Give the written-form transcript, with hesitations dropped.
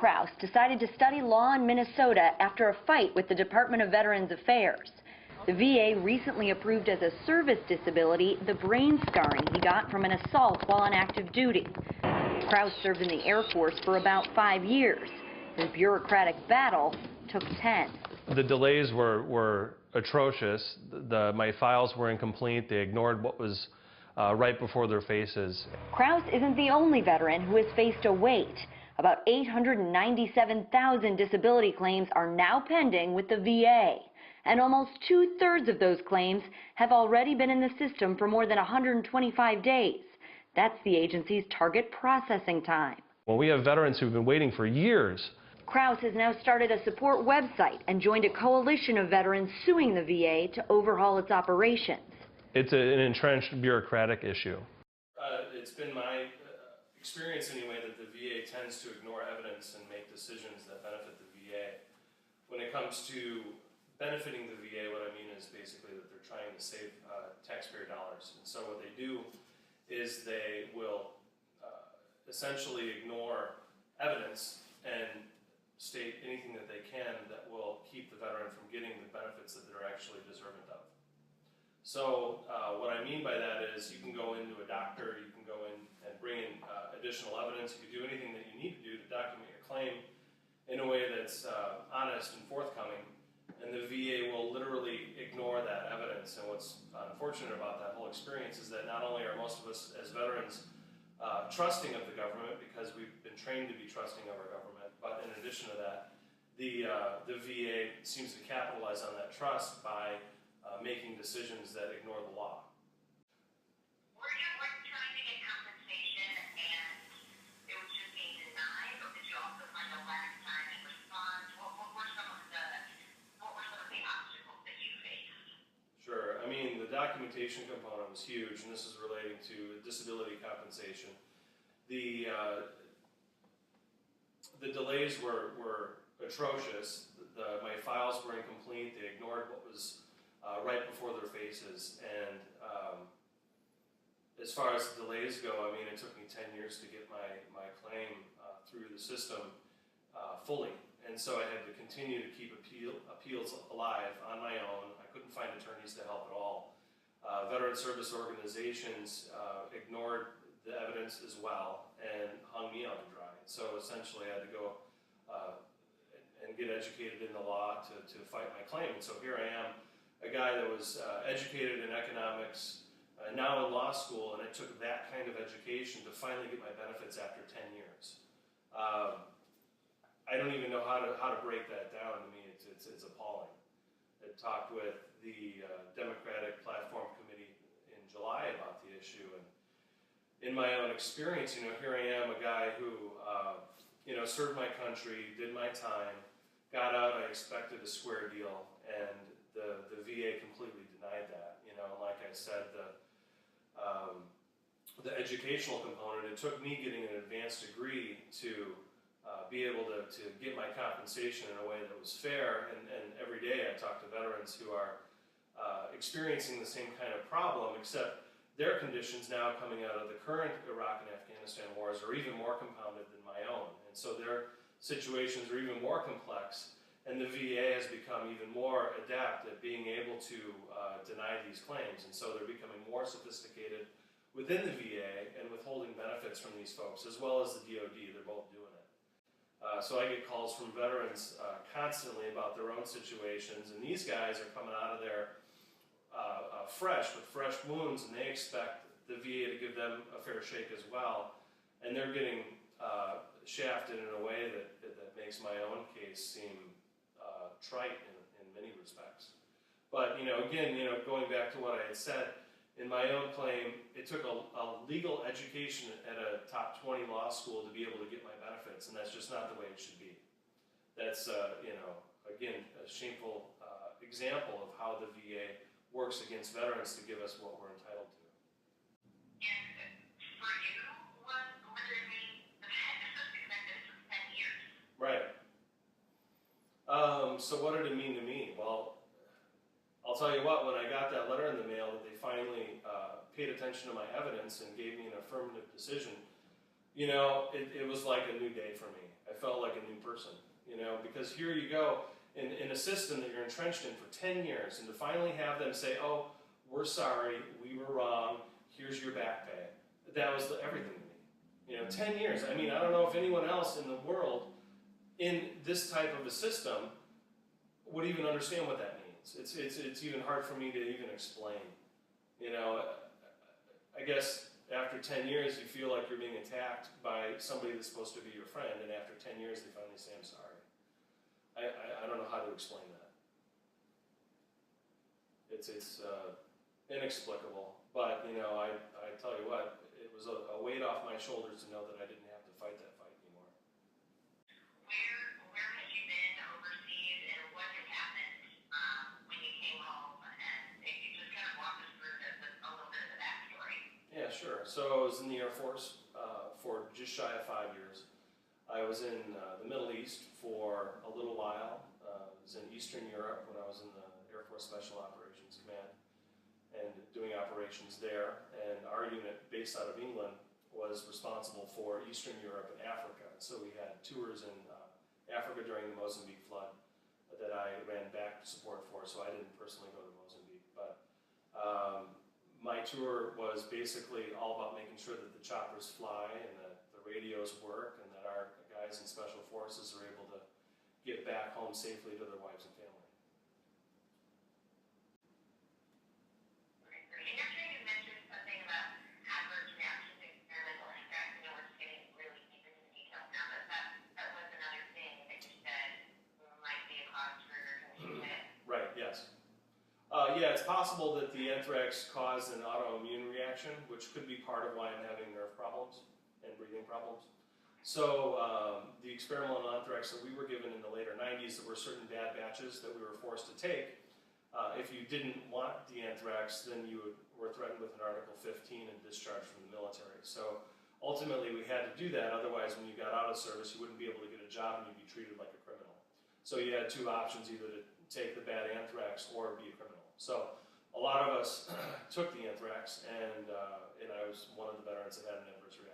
Kraus decided to study law in Minnesota after a fight with the Department of Veterans Affairs. The VA recently approved as a service disability the brain scarring he got from an assault while on active duty. Kraus served in the Air Force for about 5 years. His bureaucratic battle took 10. The delays were atrocious. My files were incomplete. They ignored what was right before their faces. Kraus isn't the only veteran who has faced a wait. About 897,000 disability claims are now pending with the VA. And almost 2/3 of those claims have already been in the system for more than 125 days. That's the agency's target processing time. Well, we have veterans who've been waiting for years. Kraus has now started a support website and joined a coalition of veterans suing the VA to overhaul its operations. It's an entrenched bureaucratic issue. It's been my experience anyway that the VA tends to ignore evidence and make decisions that benefit the VA. When it comes to benefiting the VA, what I mean is basically that they're trying to save taxpayer dollars. And so what they do is they will essentially ignore evidence and state anything that they can that will keep the veteran from getting the benefits that they're actually deserving of. So what I mean by that is you can go into a doctor, you can go in and bring in additional evidence, you can do anything that you need to do to document your claim in a way that's honest and forthcoming, and the VA will literally ignore that evidence. And what's unfortunate about that whole experience is that not only are most of us as veterans trusting of the government because we've been trained to be trusting of our government, but in addition to that, the VA seems to capitalize on that trust by making decisions that ignore the law. Were you trying to get compensation and it was just being denied, or did you also find a lag time in response? What were some of the obstacles that you faced? Sure. I mean, the documentation component was huge, and this is relating to disability compensation. The delays were atrocious. My files were incomplete. They ignored what was right before their faces. And as far as the delays go, I mean, it took me 10 years to get my claim through the system fully. And so I had to continue to keep appeals alive on my own. I couldn't find attorneys to help at all. Veteran service organizations ignored the evidence as well and hung me out to dry. So essentially I had to go and get educated in the law to fight my claim. And so here I am, a guy that was educated in economics, now in law school, and it took that kind of education to finally get my benefits after 10 years. I don't even know how to break that down. To me, it's appalling. I talked with the Democratic Platform Committee in July about the issue, and in my own experience, here I am, a guy who, served my country, did my time, got out. I expected a square deal, and the VA completely denied that. Like I said, the educational component, it took me getting an advanced degree to be able to get my compensation in a way that was fair. And every day I talk to veterans who are experiencing the same kind of problem, except their conditions now coming out of the current Iraq and Afghanistan wars are even more compounded than my own. And so their situations are even more complex. And the VA has become even more adept at being able to deny these claims. And so they're becoming more sophisticated within the VA and withholding benefits from these folks, as well as the DoD. They're both doing it. So I get calls from veterans constantly about their own situations. And these guys are coming out of there fresh, with fresh wounds, and they expect the VA to give them a fair shake as well. And they're getting shafted in a way that makes my own case seem trite in many respects. But, again, going back to what I had said, in my own claim, it took a legal education at a top 20 law school to be able to get my benefits, and that's just not the way it should be. That's, again, a shameful example of how the VA works against veterans to give us what we're entitled to. And for you, what did it mean? Especially because this was 10 years. Right. So what did it mean to me? Well, I'll tell you what, when I got that letter in the mail that they finally paid attention to my evidence and gave me an affirmative decision, it was like a new day for me. I felt like a new person, you know, because here you go in a system that you're entrenched in for 10 years, and to finally have them say, oh, we're sorry, we were wrong, here's your back pay. That was everything to me. You know, 10 years. I mean, I don't know if anyone else in the world in this type of a system would even understand what that means. It's even hard for me to even explain. You know, I guess after 10 years you feel like you're being attacked by somebody that's supposed to be your friend, and after 10 years they finally say, I'm sorry. I don't know how to explain that. It's inexplicable, but you know, I tell you what, it was a weight off my shoulders to know that I didn't have to fight that fight anymore. Where had you been overseas, and what had happened when you came home? And if you just kind of walk us through a little bit of the backstory. Yeah, sure. So I was in the Air Force for just shy of 5 years. I was in the Middle East for a little while. I was in Eastern Europe when I was in the Air Force Special Operations Command and doing operations there. And our unit, based out of England, was responsible for Eastern Europe and Africa. So we had tours in Africa during the Mozambique flood that I ran back support for, so I didn't personally go to Mozambique. But my tour was basically all about making sure that the choppers fly and that the radios work and that our guys in Special Forces are able to get back home safely to their wives and family. Great. And yesterday you mentioned something about adverse reactions to experimental anthrax. I know we're just getting really deep into the details now, but that was another thing that you said might be a cause for your confusion. Right, yes. Yeah, it's possible that the anthrax caused an autoimmune reaction, which could be part of why I'm having nerve problems and breathing problems. So the experimental anthrax that we were given in the later 90s, there were certain bad batches that we were forced to take. If you didn't want the anthrax, then you were threatened with an Article 15 and discharged from the military. So ultimately we had to do that, otherwise when you got out of service you wouldn't be able to get a job and you'd be treated like a criminal. So you had two options, either to take the bad anthrax or be a criminal. So a lot of us took the anthrax, and I was one of the veterans that had an adverse reaction.